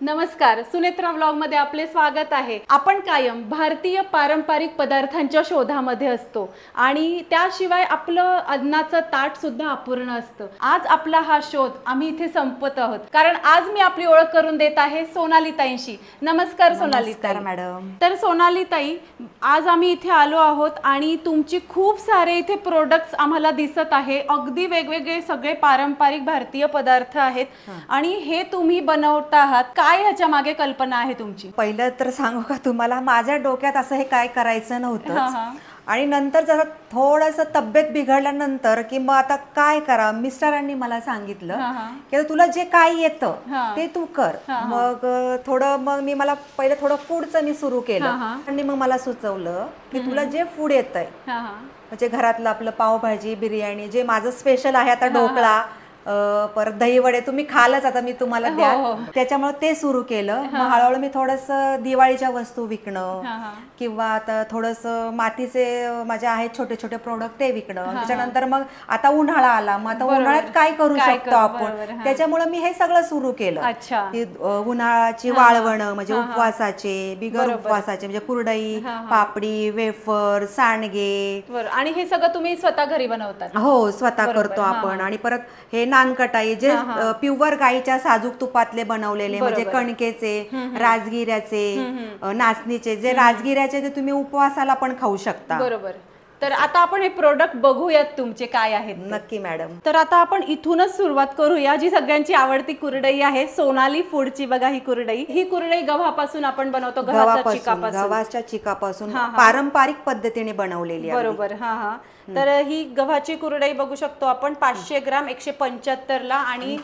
नमस्कार, सुनेत्रा व्लॉग मध्ये आपले स्वागत आहे। आपण कायम भारतीय पारंपरिक पदार्थांच्या शोधामध्ये असतो आणि त्याशिवाय आपलं अन्नाचं ताट सुद्धा अपूर्ण असतं। आज आपला हा शोध आम्ही इथे संपवत आहोत, कारण आज मी आपली ओळख करून देत आहे सोनाली ताईंशी। नमस्कार सोनाली ताई। मॅडम। तर सोनाली ताई, आज आम्ही इथे आलो आहोत आणि तुमची खूप सारे इथे प्रोडक्ट्स आम्हाला दिसत आहे। अगदी वेगवेगळे सगळे पारंपरिक भारतीय पदार्थ आहेत आणि हे तुम्ही बनवता आहात। काय ह्याच्या मागे कल्पना आहे तुमची? पहिलं तर सांगू का तुम्हाला, माझ्या डोक्यात असं हे काय करायचं नव्हतं आणि नंतर जरा थोडंसं तब्येत बिघडल्यानंतर की मग आता काय करा, मिस्टरांनी मला सांगितलं की तुला जे काय येतं ते तू कर। मग मला पहिलं थोडं फूडचं मी सुरू केलं आणि मग मला सुचवलं की तुला जे फूड येतंय, म्हणजे घरातलं आपलं पावभाजी, बिर्याणी, जे माझं स्पेशल आहे आता ढोकळा, परत दही वडे तुम्ही खालच, आता मी तुम्हाला द्या, त्याच्यामुळे ते सुरू केलं। मग हळूहळू मी थोडंसं दिवाळीच्या वस्तू विकणं किंवा आता थोडंसं मातीचे माझे आहेत छोटे छोटे प्रोडक्ट ते विकणं। त्याच्यानंतर मग आता उन्हाळा आला, मग आता उन्हाळ्यात काय करू शकतो आपण, त्याच्यामुळे मी हे सगळं सुरू केलं की उन्हाळ्याची वाळवण, म्हणजे उपवासाचे, बिगर उपवासाचे, म्हणजे कुरडई, पापडी, वेफर, सांडगे, आणि हे सगळं तुम्ही स्वतः घरी बनवतात? हो, स्वतः करतो आपण। आणि परत हे नानकटाई, जे प्युअर गाईच्या साजूक तुपातले बनवलेले, म्हणजे कणकेचे, राजगिऱ्याचे, नाचणीचे, जे राजगिऱ्याचे ते तुम्ही उपवासाला पण खाऊ शकता। बरोबर। तर आता आपण हे प्रोडक्ट बघूयात तुमचे काय आहेत। नक्की मॅडम। तर आता आपण इथूनच सुरुवात करूया, जी सगळ्यांची आवडती कुरडई आहे सोनाली फूडची। बघा ही कुरडई, गव्हापासून आपण बनवतो, गव्हाच्या चिकापासून पारंपरिक पद्धतीने बनवलेली आहे। बरोबर। तर ही गव्हाची कुरडई बघू शकतो आपण, 500 ग्राम 175 ला, आणि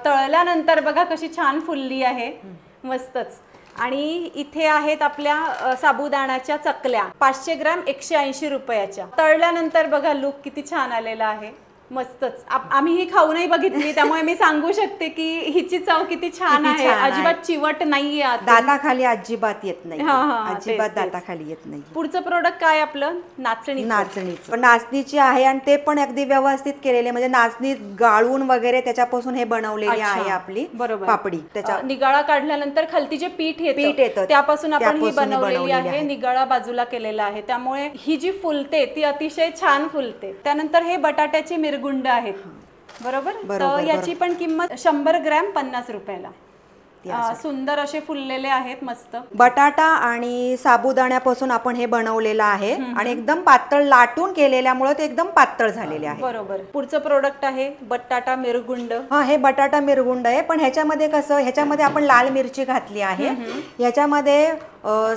तळल्यानंतर बघा कशी छान फुलली आहे, मस्तच। आणि इथे आहेत आपल्या साबुदाण्याच्या चकल्या, 500 ग्राम 180 रुपयाच्या। तळल्यानंतर बघा लुक किती छान आलेला आहे, मस्तच। आम्ही ही खाऊनही बघितली, त्यामुळे मी सांगू शकते की हिची चव किती छान आहे, अजिबात चिवट नाहीये, दाताखाली अजिबात येत नाही, अजिबात दाताखाली येत नाही। पुढचं प्रोडक्ट काय आपलं? नाचणीचं। नाचणीची आहे आणि ते पण अगदी व्यवस्थित केलेले, म्हणजे नाचणी गाळून वगैरे त्याच्यापासून हे बनवलेली आहे आपली पापडी। त्याच्या निगाळा काढल्यानंतर खालती जे पीठ येतं त्यापासून आपण ही बनवलेली आहे, निगाळा बाजूला केलेला आहे, त्यामुळे ही जी फुलते ती अतिशय छान फुलते। त्यानंतर हे बटाट्याची मिरगुंड आहेत, बरोबर। तर याची पण किंमत 100 ग्रॅम 50 रुपयाला। सुंदर असे फुललेले आहेत, मस्त। बटाटा आणि साबुदाण्यापासून आपण हे बनवलेलं आहे आणि एकदम पातळ लाटून केलेल्यामुळे ते एकदम पातळ झालेले आहे। बरोबर। पुढचं प्रोडक्ट आहे बटाटा मिरगुंड। हे बटाटा मिरगुंड आहे, पण ह्याच्यामध्ये कसं, ह्याच्यामध्ये आपण लाल मिरची घातली आहे, ह्याच्यामध्ये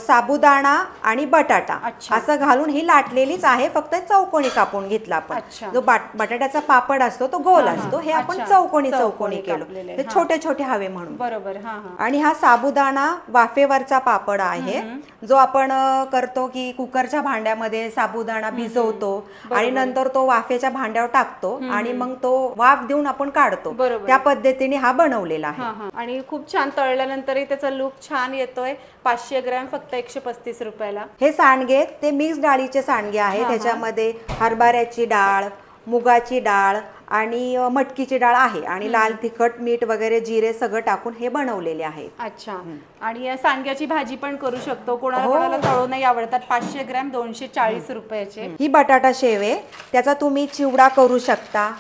साबुदाणा आणि बटाटा असं घालून ही लाटलेलीच आहे, फक्त चौकोनी कापून घेतला आपण। जो बटाट्याचा पापड असतो तो गोल असतो, हे आपण चौकोनी केलं, हे छोटे छोटे हवे म्हणून। बरोबर। आणि हा साबुदाणा वाफेवरचा पापड आहे, जो आपण करतो की कुकरच्या भांड्यामध्ये साबुदाणा भिजवतो आणि नंतर तो वाफेच्या भांड्यावर टाकतो आणि मग तो वाफ देऊन आपण काढतो, त्या पद्धतीने हा बनवलेला आहे। आणि खूप छान तळल्यानंतरही त्याचा लुक छान येतोय। 500 ग्रॅम फक्त 135 रुपयाला। हे सांडगे ते मिक्स डाळीचे सांडगे आहेत, त्याच्यामध्ये हरभऱ्याची डाळ, मुगाची डाळ आणि मटकीची डाळ आहे, आणि लाल तिखट, मीठ वगैरे, जिरे सगळं टाकून हे बनवलेले आहे। अच्छा। आणि या सांडग्याची भाजी पण करू शकतो, कोणाला तळूनही आवडतात। 500 ग्रॅम 240 रुपयाचे। ही बटाटा शेव आहे, त्याचा तुम्ही चिवडा करू शकता,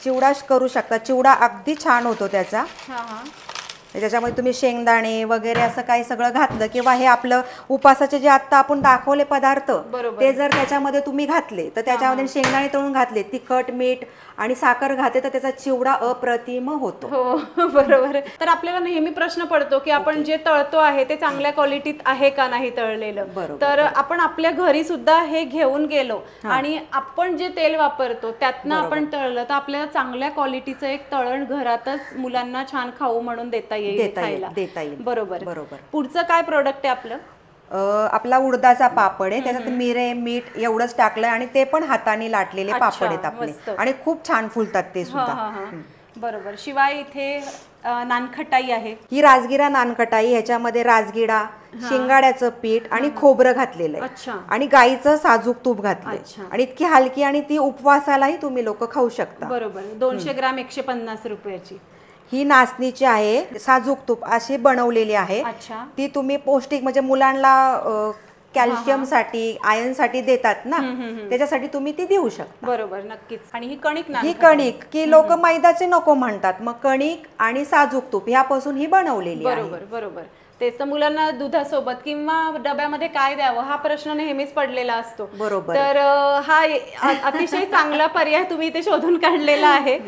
चिवडा अगदी छान होतो त्याचा। त्याच्यामध्ये तुम्ही शेंगदाणे वगैरे असं काही सगळं घातलं, किंवा हे आपलं उपासाचे जे आता आपण दाखवले पदार्थ ते जर त्याच्यामध्ये तुम्ही घातले, तर त्याच्यामध्ये शेंगदाणे तळून घातले, तिखट, मीठ आणि साखर घातले, तर त्याचा चिवडा अप्रतिम होतो। हो, बरोबर। तर आपल्याला नेहमी प्रश्न पडतो की आपण जे तळतो आहे ते चांगल्या क्वालिटीत आहे का नाही तळलेलं। तर आपण आपल्या घरी सुद्धा हे घेऊन गेलो आणि आपण जे तेल वापरतो त्यातनं आपण तळलं, तर आपल्याला चांगल्या क्वालिटीचं एक तळण घरातच मुलांना छान खाऊ म्हणून देता येईल। बरोबर। पुढचं काय प्रोडक्ट आहे आपलं? आपला उडदाचा पापड आहे, त्याच्यात मिरे, मीठ एवढंच टाकलंय आणि ते पण हाताने लाटलेले पापड आहेत आपले, आणि खूप छान फुलतात ते सुद्धा। बरोबर। शिवाय इथे नानखटाई आहे, ही राजगिरा नानखटाई, ह्याच्यामध्ये राजगिरा, शिंगाड्याचं पीठ आणि खोबरं घातलेलं आहे, आणि गाईचं साजूक तूप घातलंय, आणि इतकी हलकी, आणि ती उपवासालाही तुम्ही लोक खाऊ शकता। बरोबर। 200 ग्रॅम 150 रुपयाची। ही नाचणीची आहे, साजूक तूप अशी बनवलेली आहे. अच्छा. ती तुम्ही पौष्टिक म्हणजे मुलांना कॅल्शियम साठी आयर्न साठी देतात ना, त्याच्यासाठी तुम्ही ती देऊ शकता. बरोबर, नक्कीच. आणि ही कणिक ही कणिक की लोक मैद्याचे नको म्हणतात, मग कणिक आणि साजूक तूप ह्यापासून ही बनवलेली आहे. बरोबर बरोबर. तेच तर, मुलांना दुधासोबत किंवा डब्यामध्ये काय द्यावं हा प्रश्न नेहमीच पडलेला असतो. बरोबर. तर हा अतिशय चांगला पर्याय तुम्ही इथे शोधून काढलेला आहे.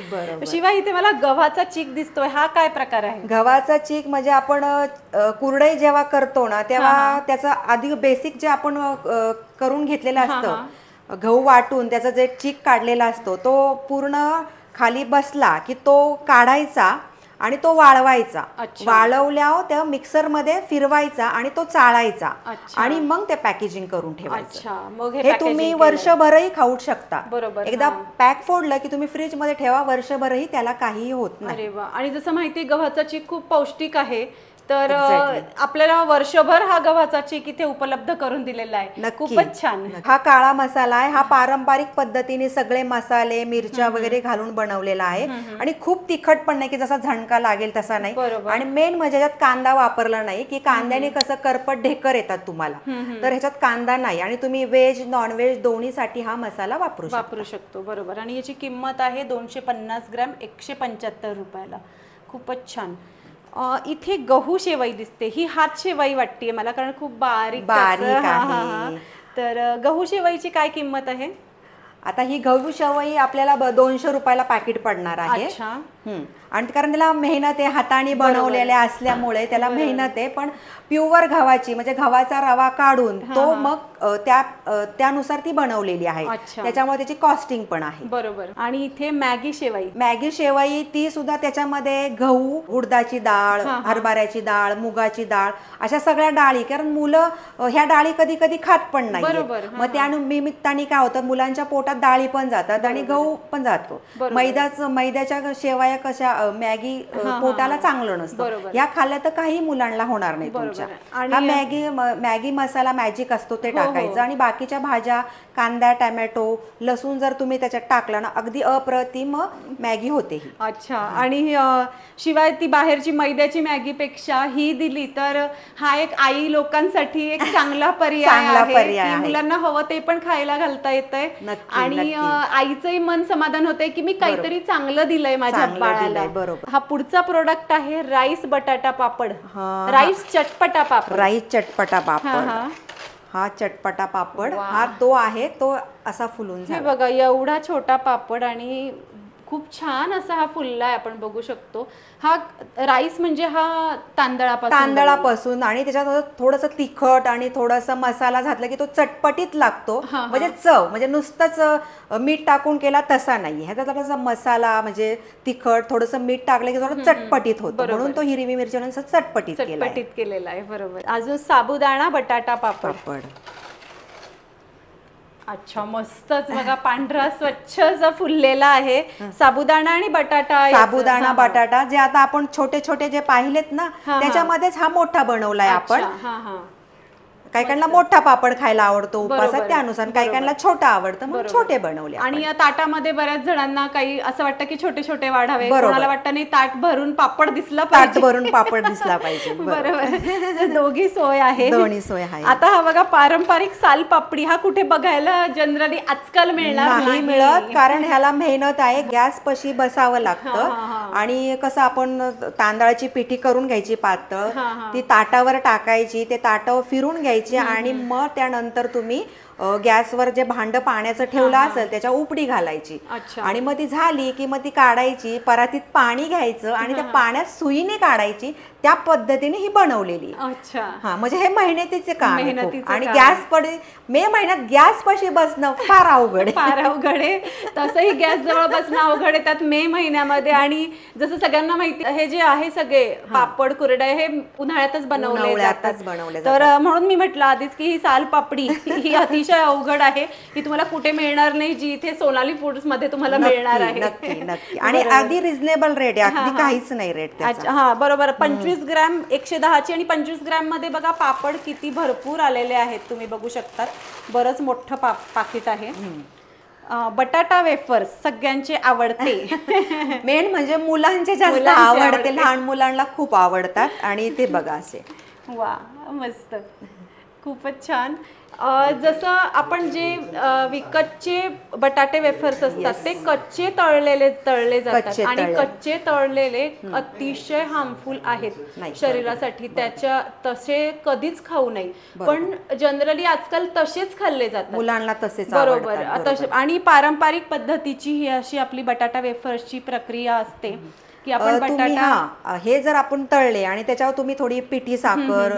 शिवाय इथे मला गव्हाचा चीक दिसतोय, हा काय प्रकार आहे? गव्हाचा चीक म्हणजे आपण कुरडई जेव्हा करतो ना तेव्हा त्याचं आधी बेसिक जे आपण करून घेतलेलं असतं, गहू वाटून त्याचा जे चीक काढलेला असतो तो पूर्ण खाली बसला की तो काढायचा आणि तो वाळवायचा. वाळवल्यावर त्या मिक्सर मध्ये फिरवायचा आणि तो चाळायचा आणि मग ते पॅकेजिंग करून ठेवायचं. हे तुम्ही वर्षभरही खाऊ शकता. बरोबर. एकदा पॅक फोडलं की तुम्ही फ्रीज मध्ये ठेवा, वर्षभरही त्याला काहीही होत नाही. अरे वा. आणि जसं माहिती गव्हाचा चीक खूप पौष्टिक आहे, तर आपल्याला वर्षभर हा गव्हाचा चीक इथे उपलब्ध करून दिलेला आहे. खूपच छान. हा काळा मसाला आहे, हा पारंपरिक पद्धतीने सगळे मसाले मिरच्या वगैरे घालून बनवलेला आहे आणि खूप तिखट पण नाही की जसा झणका लागेल तसा नाही. आणि मेन म्हणजे ह्याच्यात कांदा वापरला नाही की कांद्याने कसं करपट ढेकर येतात तुम्हाला, तर ह्याच्यात कांदा नाही आणि तुम्ही व्हेज नॉनव्हेज दोन्हीसाठी हा मसाला वापरू शकतो. बरोबर. आणि याची किंमत आहे 250 ग्रॅम 175 रुपयाला. खूपच छान. इथे गहू शेवई दिसते, ही हात शेवई वाटते मला कारण खूप बारीक आहे. तर गहू शेवईची काय किंमत आहे? आता ही गहू शेवई आपल्याला 200 रुपयाला पॅकेट पडणार आहे. आणि कारण त्याला मेहनत आहे, हाताने बनवलेल्या असल्यामुळे त्याला मेहनत आहे, पण प्युअर गव्हाची म्हणजे गव्हाचा रवा काढून तो मग त्यानुसार ती बनवलेली आहे, त्याच्यामुळे त्याची कॉस्टिंग पण आहे. बरोबर. आणि इथे मॅगी शेवई ती सुद्धा त्याच्यामध्ये गहू, उडदाची डाळ, हरभऱ्याची डाळ, मुगाची डाळ अशा सगळ्या डाळी, कारण मुलं ह्या डाळी कधी कधी खात पण नाही, मग त्या निमित्ताने काय होतं मुलांच्या पोटात डाळी पण जातात आणि गहू पण जातो. मैद्याच्या शेवया कशा मॅगी पोटाला चांगलं नसतं, या खाल्ल्या तर काही मुलांना होणार नाही तुमच्या. हा मॅगी मसाला मॅजिक असतो ते टाकायचं आणि बाकीच्या भाज्या कांदा, टोमॅटो, लसूण जर तुम्ही त्याच्यात टाकला ना अगदी अप्रतिम मॅगी होते ही. अच्छा. आणि शिवाय ती बाहेरची मैद्याची मॅगी पेक्षा ही दिली तर हा एक आई लोकांसाठी एक चांगला पर्याय आहे. मुलांना हवं ते पण खायला घालता येतंय आणि आईचंही मन समाधान होतंय की मी काहीतरी चांगलं दिलंय माझ्या बाळाला. हा पुढचा प्रोडक्ट आहे राईस बटाटा पापड, राईस चटपटा पापड. हा चटपटा पापड हा तो आहे, तो असा फुलून हे बघा एवढा छोटा पापड आणि खूप छान असा हा फुललाय, आपण बघू शकतो. हा राईस म्हणजे हा तांदळापासून आणि त्याच्यात थोडंसं तिखट आणि थोडासा मसाला घातला की तो चटपटीत लागतो. म्हणजे चव म्हणजे नुसतंच मीठ टाकून केला तसा नाही, ह्याचा थोडासा मसाला म्हणजे तिखट थोडंसं मीठ टाकलं की थोडं चटपटीत होतं, म्हणून तो हिरवी मिरची चटपटीत केलेला आहे. बरोबर. अजून साबुदाणा बटाटा पापड. अच्छा, मस्तच बघा, पांढरा स्वच्छ असा फुललेला आहे साबुदाणा आणि बटाटा जे आता आपण छोटे छोटे जे पाहिलेत ना त्याच्यामध्येच हा मोठा बनवलाय आपण. काही काहींना मोठा पापड खायला आवडतो उपासात, त्यानुसार काही काहींना छोटा आवडतं मग छोटे बनवले. आणि या ताटामध्ये बऱ्याच जणांना काही असं वाटतं की छोटे छोटे वाढावे, कोणाला वाटतं नाही ताट भरून पापड दिसला पाहिजे. बरोबर. दोघी सोय आहे, दोन्ही सोय आहे. आता हा बघा पारंपरिक साल पापडी, हा कुठे बघायला जनरली आजकाल नाही मिळत, कारण ह्याला मेहनत आहे, गॅस पशी बसावं लागतं आणि कसं आपण तांदळाची पिठी करून घ्यायची पातळ, ती ताटावर टाकायची, ते ताटावर फिरून घ्यायची आणि मग त्यानंतर तुम्ही गॅसवर जे भांड पाण्याचं ठेवलं असेल त्याच्या उपडी घालायची आणि मग ती झाली की मग ती काढायची, परातीत पाणी घ्यायचं आणि त्या पाण्यात सुईने काढायची. त्या पद्धतीने ही बनवलेली. हा म्हणजे हे मेहनतीचे काम आहे आणि मे महिन्यात गॅस पाशी बसणं फार अवघड आहे. तसंही गॅस जवळ बसणं अवघड आहे, त्यात मे महिन्यामध्ये. आणि जसं सगळ्यांना माहिती हे जे आहे सगळे पापड कुरडे हे उन्हाळ्यातच बनवले जातात, तर म्हणून मी म्हटलं आधीच की ही साल पापडी ही अतिशय अवघड आहे, ही तुम्हाला कुठे मिळणार नाही, जी इथे सोनाली फूड्स मध्ये तुम्हाला मिळणार आहे. नक्की. आणि अगदी रिझनेबल रेट आहे, अगदी काहीच नाही रेट. हा बरोबर. 25 ग्रॅम 110 ची आणि 25 ग्रॅम मध्ये बघा पापड किती भरपूर आलेले आहेत, तुम्ही बघू शकता. बरंच मोठं पाकिट आहे. बटाटा वेफर्स सगळ्यांचे आवडते. मेन म्हणजे मुलांचे जास्त आवडते, लहान मुलांना खूप आवडतात. आणि ते बघा असे, वा मस्त, खूपच छान. जसं आपण जे विकतचे बटाटे वेफर्स असतात ते कच्चे तळले जातात आणि कच्चे तळलेले अतिशय हार्मफुल आहेत शरीरासाठी, त्याच्या तसे कधीच खाऊ नये. पण जनरली आजकाल तसेच खाल्ले जातात मुलांना, तसेच बरोबर. आणि पारंपरिक पद्धतीची ही अशी आपली बटाटा वेफर्सची प्रक्रिया असते की आपण बटाटा हे जर आपण तळले आणि त्याच्यावर तुम्ही थोडी पिठी साखर,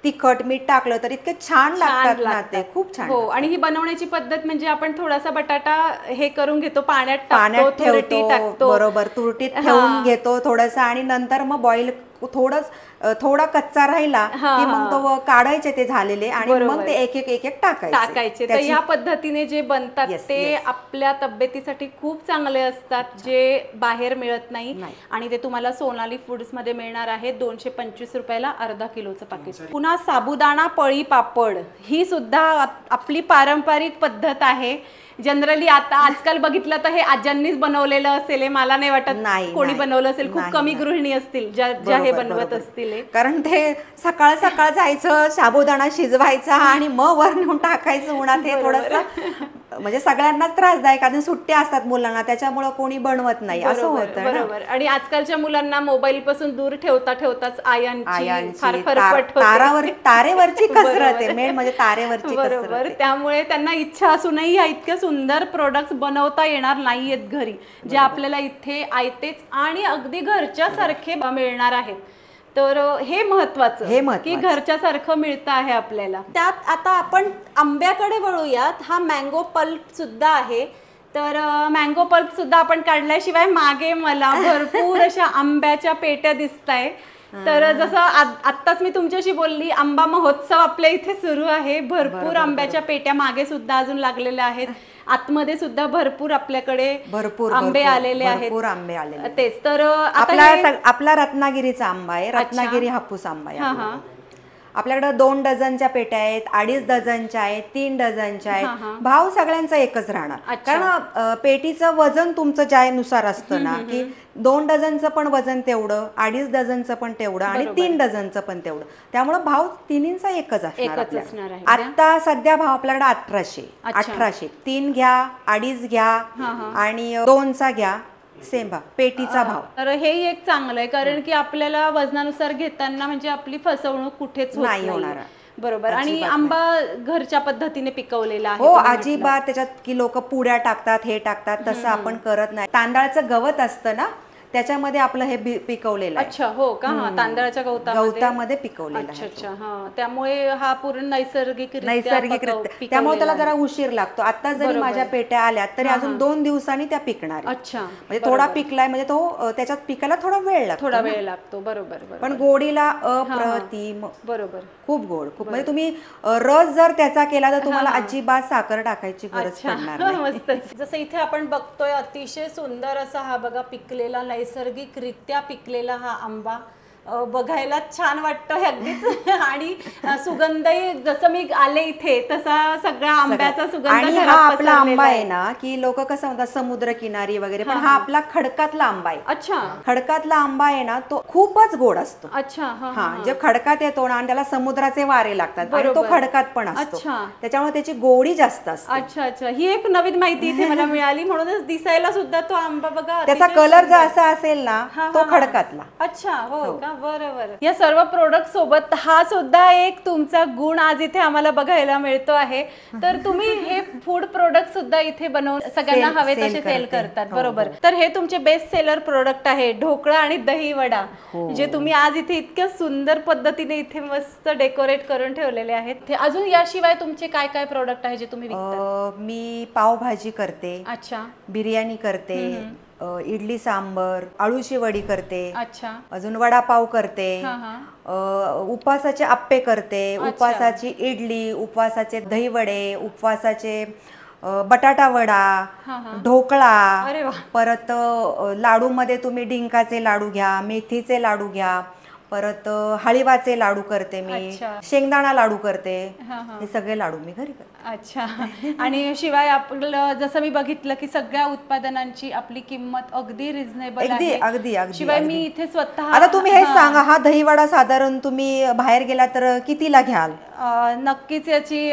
तिखट, मीठ टाकलं तर इतके छान लागतात ना ते, खूप छान. हो, आणि ही बनवण्याची पद्धत म्हणजे आपण थोडासा बटाटा हे करून घेतो, पाण्यात ठेवतो, बरोबर, तुरटीत ठेवून घेतो थोडंसं, आणि नंतर मग बॉईल थोडा कच्चा राहिला की मग तो काढायचे ते झालेले, आणि मग ते एक एक टाकायचे. तर ह्या पद्धतीने जे बनतात ते आपल्या तब्येतीसाठी खूप चांगले असतात, जे बाहेर मिळत नाही. आणि ते तुम्हाला सोनाली फूड्स मध्ये मिळणार आहे 225 रुपयाला अर्धा किलोचं पाकिट. पुन्हा साबुदाणा पळी पापड ही सुद्धा आपली पारंपरिक पद्धत आहे. जनरली आता आजकाल बघितलं तर हे आज्यांनीच बनवलेलं असेल, मला नाही वाटत कोणी बनवलं असेल. खूप कमी गृहिणी असतील ज्या हे बनवत असतील, कारण ते सकाळ सकाळ जायचं, साबुदाणा शिजवायचा आणि मग वर नेऊन टाकायचं उन्हात. हे थोडंसं म्हणजे सगळ्यांनाच त्रासदायक, कारण सुट्ट्या असतात मुलांना, त्याच्यामुळे कोणी बनवत नाही, असं होतं. बरोबर. आणि आजकालच्या मुलांना मोबाईल पासून दूर ठेवताच आयांची फार फरफट होते. तारेवरची कसरत आहे मेन, म्हणजे तारेवरची कसरत. बरोबर. त्यामुळे त्यांना इच्छा असूनही ह्या इतक्या सुंदर प्रोडक्ट्स बनवता येणार नाहीयेत घरी, जे आपल्याला इथे आयतेच आणि अगदी घरच्या सारखे मिळणार आहेत. तर हे महत्वाचं की घरच्या सारखं मिळतं आहे आपल्याला. त्यात आता आपण आंब्याकडे वळूयात. हा मँगो पल्प सुद्धा आहे. तर मँगो पल्प सुद्धा आपण काढल्याशिवाय मागे मला भरपूर अशा आंब्याच्या पेट्या दिसताय. तर जसं आत्ताच मी तुमच्याशी बोलली, आंबा महोत्सव आपल्या इथे सुरू आहे. भरपूर आंब्याच्या पेट्या मागे सुद्धा अजून लागलेल्या आहेत. आतमध्ये सुद्धा भरपूर आपल्याकडे आंबे आलेले आहेत. तेच तर आपला रत्नागिरीचा आंबा आहे, रत्नागिरी हापूस आंबा आहे. आपल्याकडे 2 डझनच्या पेट्या आहेत, 2.5 डझनच्या आहेत, 3 डझनच्या आहेत. भाव सगळ्यांचा एकच राहणार, कारण पेटीचं वजन तुमचं ज्यानुसार असतं ना, की 2 डझनचं पण वजन तेवढं, 2.5 डझनचं पण तेवढं, आणि 3 डझनचं पण तेवढं. त्यामुळे भाव तिन्हींचा एकच असणार. आता सध्या भाव आपल्याकडे 1800. 3 घ्या, 2.5 घ्या आणि 2चा घ्या, सेम भाव, पेटीचा भाव. तर हे एक चांगलं आहे, कारण की आपल्याला वजनानुसार घेताना म्हणजे आपली फसवणूक कुठेच नाही होणार. बरोबर. आणि आंबा घरच्या पद्धतीने पिकवलेला आहे. हो, अजिबात त्याच्यात की लोक पुड्या टाकतात, हे टाकतात, तसं आपण करत नाही. तांदळाचं गवत असतं ना, त्याच्यामध्ये आपलं हे पिकवलेलं आहे. अच्छा, हो का? तांदळाच्या गवतामध्ये पिकवलेलं आहे. अच्छा. हा, त्यामुळे हा पूर्ण नैसर्गिक. त्यामुळे त्याला जरा उशीर लागतो. आता जरी माझ्या पेट्या आल्या तरी अजून 2 दिवसांनी त्या पिकणार. अच्छा, म्हणजे थोडा पिकलाय म्हणजे तो त्याच्यात पिकायला थोडा वेळ लागतो. बरोबर. पण गोडीला अप्रतिम, बरोबर, खूप गोड, खूप. म्हणजे तुम्ही रस जर त्याचा केला तर तुम्हाला अजिबात साखर टाकायची गरज पडणार नाही. मस्त. जसं इथे आपण बघतोय, अतिशय सुंदर असा हा बघा पिकलेला, नैसर्गिकरित्या पिकलेला हा आंबा. बघायला छान वाटतं अगदीच. आणि सुगंधही, जसं मी आले इथे तसा सगळा आंब्याचा सुगंध. आणि हा आपला आंबा आहे ना, की लोक कसं म्हणतात समुद्र किनारी वगैरे, पण हा आपला खडकातला आंबा आहे. अच्छा. खडकातला आंबा आहे ना, तो खूपच गोड असतो. अच्छा. हा, जे खडकात येतो ना, आणि त्याला समुद्राचे वारे लागतात, आणि तो खडकात पण असतो, त्याच्यामुळे त्याची गोडी जास्त असते. अच्छा. ही एक नवीन माहिती इथे मला मिळाली. म्हणूनच दिसायला सुद्धा तो आंबा बघा, त्याचा कलर जर असा असेल ना, तो खडकातला. अच्छा, हो का? बरोबर. या सर्व प्रोडक्ट सोबत हा सुद्धा एक तुमचा गुण आज इथे आम्हाला बघायला मिळतो आहे. तर तुम्ही हे फूड प्रोडक्ट सुद्धा इथे बनवून सगळ्यांना हवे तसे सेल करतात. बरोबर. तर हे तुमचे बेस्ट सेलर प्रोडक्ट आहे, ढोकळा आणि दही वडा, जे तुम्ही आज इथे इतक्या सुंदर पद्धतीने इथे मस्त डेकोरेट करून ठेवलेले आहेत. अजून याशिवाय तुमचे काय काय प्रोडक्ट आहे जे तुम्ही विकता? मी पावभाजी करते. अच्छा. बिर्याणी करते, इडली सांबर, आळूची वडी करते. अच्छा. अजून वडापाव करते, उपवासाचे आप्पे करते, उपवासाची इडली, उपवासाचे दही वडे, उपवासाचे बटाटा वडा, ढोकळा. परत लाडू मध्ये तुम्ही डिंकाचे लाडू घ्या, मेथीचे लाडू घ्या, परत हळीवाचे लाडू करते मी, अच्छा. शेंगदाणा लाडू करते, हा, हा. हे सगळे लाडू मी घरी करते. अच्छा. आणि शिवाय आपलं जसं मी बघितलं की सगळ्या उत्पादनांची आपली किंमत अगदी रिझनेबल अगदी आहे. अगदी अगदी शिवाय अगदी. मी इथे स्वतः आता तुम्ही हेच सांगा, हा दहीवडा साधारण तुम्ही बाहेर गेला तर कितीला घ्याल? नक्कीच याची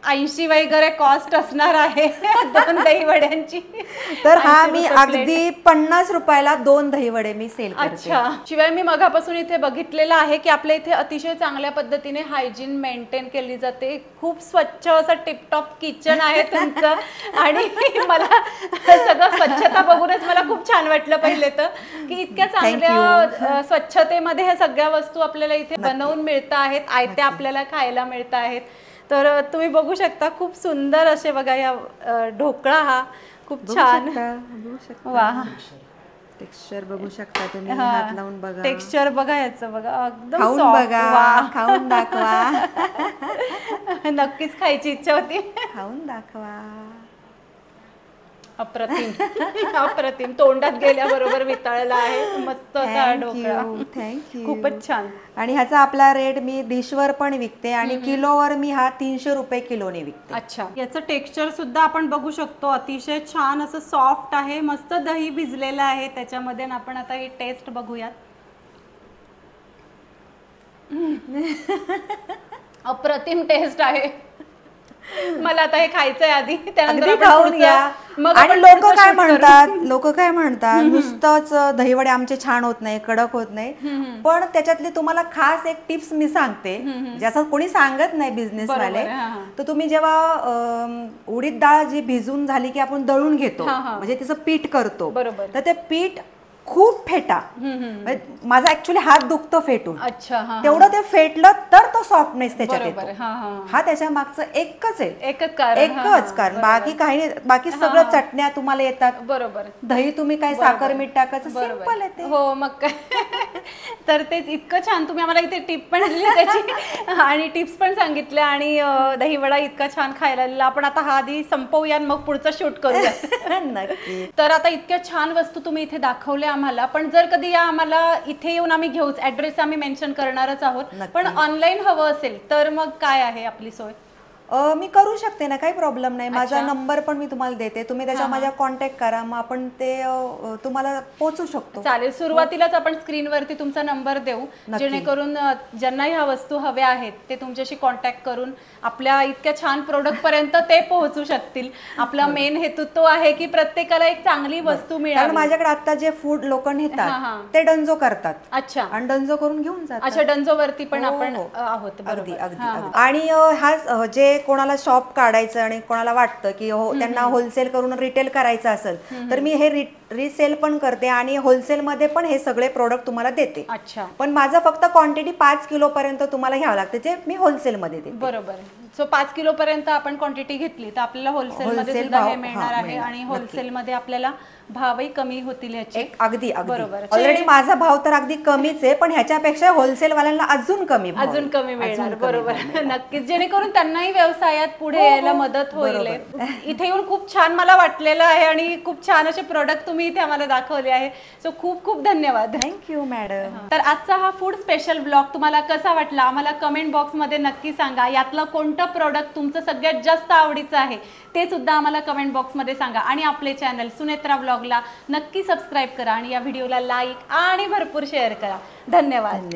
80 वगैरे कॉस्ट असणार आहे 2 दहीवड्यांची. तर हा 80 मी रुपये plate. अगदी 50 रुपयाला 2 दहीवडे मी सेल करते. अच्छा. शिवाय मी मगापासून इथे बघितलेलं आहे की आपल्या इथे अतिशय चांगल्या पद्धतीने हायजीन मेंटेन केली जाते. खूप स्वच्छ असं टिपटॉप किचन आहे तुमचं. आणि मला सगळं स्वच्छता बघूनच मला खूप छान वाटलं पहिले तर की इतक्या चांगल्या स्वच्छतेमध्ये ह्या सगळ्या वस्तू आपल्याला इथे बनवून मिळत आहेत, आयत्या आपल्याला खायला मिळत आहेत. तर तुम्ही बघू शकता खूप सुंदर असे बघा या ढोकळा हा खूप छान. वा, टेक्स्चर बघू शकता तुम्ही, हात लावून बघा, टेक्स्चर बघा याचं बघा, एकदम खाऊन soft. बघा, वा. खाऊन दाखवा. नक्कीच खायची इच्छा होती. खाऊन दाखवा. अप्रतिम. अप्रतिम, तोंडात गेल्याबरोबर वितळला आहे. मस्त असा ढोकळा, थँक्यू. खूपच छान. आणि ह्याचा आपला रेट मी डिशवर पण विकते आणि किलोवर मी हा 300 रुपये किलोने विकते. अच्छा. याचं टेक्स्चर सुद्धा आपण बघू शकतो, अतिशय छान असं सॉफ्ट आहे. मस्त दही भिजलेलं आहे त्याच्यामध्ये. आपण आता ही टेस्ट बघूयात. अप्रतिम टेस्ट आहे. मला आता हे खायचंय आधी, त्यानंतर अगदी खाऊन घ्या. आणि लोक काय म्हणतात, नुसतंच दहीवडे आमचे छान होत नाही, कडक होत नाही. पण त्याच्यातली तुम्हाला खास एक टिप्स मी सांगते, ज्याचं कोणी सांगत नाही बिझनेस वाले. तर तुम्ही जेव्हा उडीद डाळ जी भिजून झाली की आपण दळून घेतो, म्हणजे त्याचं पीठ करतो, तर ते पीठ खूप फेटा. माझा ऍक्च्युली हात दुखतो फेटून. अच्छा. तेवढं ते फेटलं तर तो सॉफ्टनेस त्याच्यात येतो. हा त्याच्या मागचं एकच कारण. बाकी काही नाही. बाकी सगळं चटण्या तुम्हाला येतात. बरोबर. दही तुम्ही काय साखर मीठ टाकायचं, सिंपल आहे ते. हो, मग काय. तर तेच इतकं छान तुम्ही आम्हाला इथे टिप पण दिली त्याची आणि टिप्स पण सांगितल्या. आणि दहीवडा इतका छान खायला दिला. आपण आता हा आधी संपवूया, मग पुढचा शूट करूया. नक्की. तर आता इतक्या छान वस्तू तुम्ही इथे दाखवल्या आम्हाला. पण जर कधी या आम्हाला इथे येऊन आम्ही घेऊच, ऍड्रेस आम्ही मेन्शन करणारच आहोत, पण ऑनलाईन हवं असेल तर मग काय आहे आपली सोय? मी करू शकते ना, काही प्रॉब्लेम नाही. माझा नंबर पण मी तुम्हाला देते, तुम्ही त्याच्यावर माझ्या कॉन्टॅक्ट करा, मग आपण ते तुम्हाला पोहोचू शकतो. चालेल. सुरुवातीलाच आपण स्क्रीनवरती तुमचा नंबर देऊ, जेणेकरून ज्यांना ह्या वस्तू हव्या आहेत ते तुमच्याशी कॉन्टॅक्ट करून आपल्या इतक्या छान प्रोडक्ट पर्यंत ते पोहोचू शकतील. आपला मेन हेतू तो आहे की प्रत्येकाला एक चांगली वस्तू मिळावी. कारण माझ्याकडे आता जे फूड लोक नेतात ते डंजो करतात. अच्छा. आणि डंजो करून घेऊन जातात. अच्छा, डंजो वरती पण आपण आहोत. अगदी अगदी. आणि हा जे कोणाला शॉप काढायचं आणि कोणाला वाटतं की त्यांना होलसेल करून रिटेल करायचं असेल, तर मी हे रिसेल पण करते आणि होलसेल मध्ये पण हे सगळे प्रोडक्ट तुम्हाला देते. अच्छा. पण माझं फक्त क्वांटिटी 5 किलो पर्यंत तुम्हाला घ्यावं लागते, जे मी होलसेल मध्ये देते. बरोबर. सो 5 किलो पर्यंत आपण क्वांटिटी घेतली तर आपल्याला होलसेल मध्ये सुद्धा हे मिळणार आहे. आणि होलसेल मध्ये आपल्याला भावही कमी होतील याचे. अगदी बरोबर. ऑलरेडी माझा भाव तर अगदी कमीच आहे, पण ह्याच्यापेक्षा होलसेल वाल्यांना अजून कमी मिळणार. बरोबर. नक्कीच, जेणेकरून त्यांनाही व्यवसायात पुढे यायला मदत होईल. इथे येऊन खूप छान मला वाटलेलं आहे आणि खूप छान असे प्रोडक्ट तुम्ही इथे आम्हाला दाखवले आहे. सो खूप खूप धन्यवाद. Thank you madam. तर आजचा हा फूड स्पेशल ब्लॉग तुम्हाला कसा वाटला आम्हाला कमेंट बॉक्स मध्ये नक्की सांगा. यातलं कोणतं प्रोडक्ट तुमचं सगळ्यात जास्त आवडीचं आहे ते सुद्धा आम्हाला कमेंट बॉक्स मध्ये सांगा. आणि आपले चॅनल सुनेत्रा ब्लॉगला नक्की सबस्क्राईब करा आणि या व्हिडिओला लाईक आणि भरपूर शेअर करा. धन्यवाद.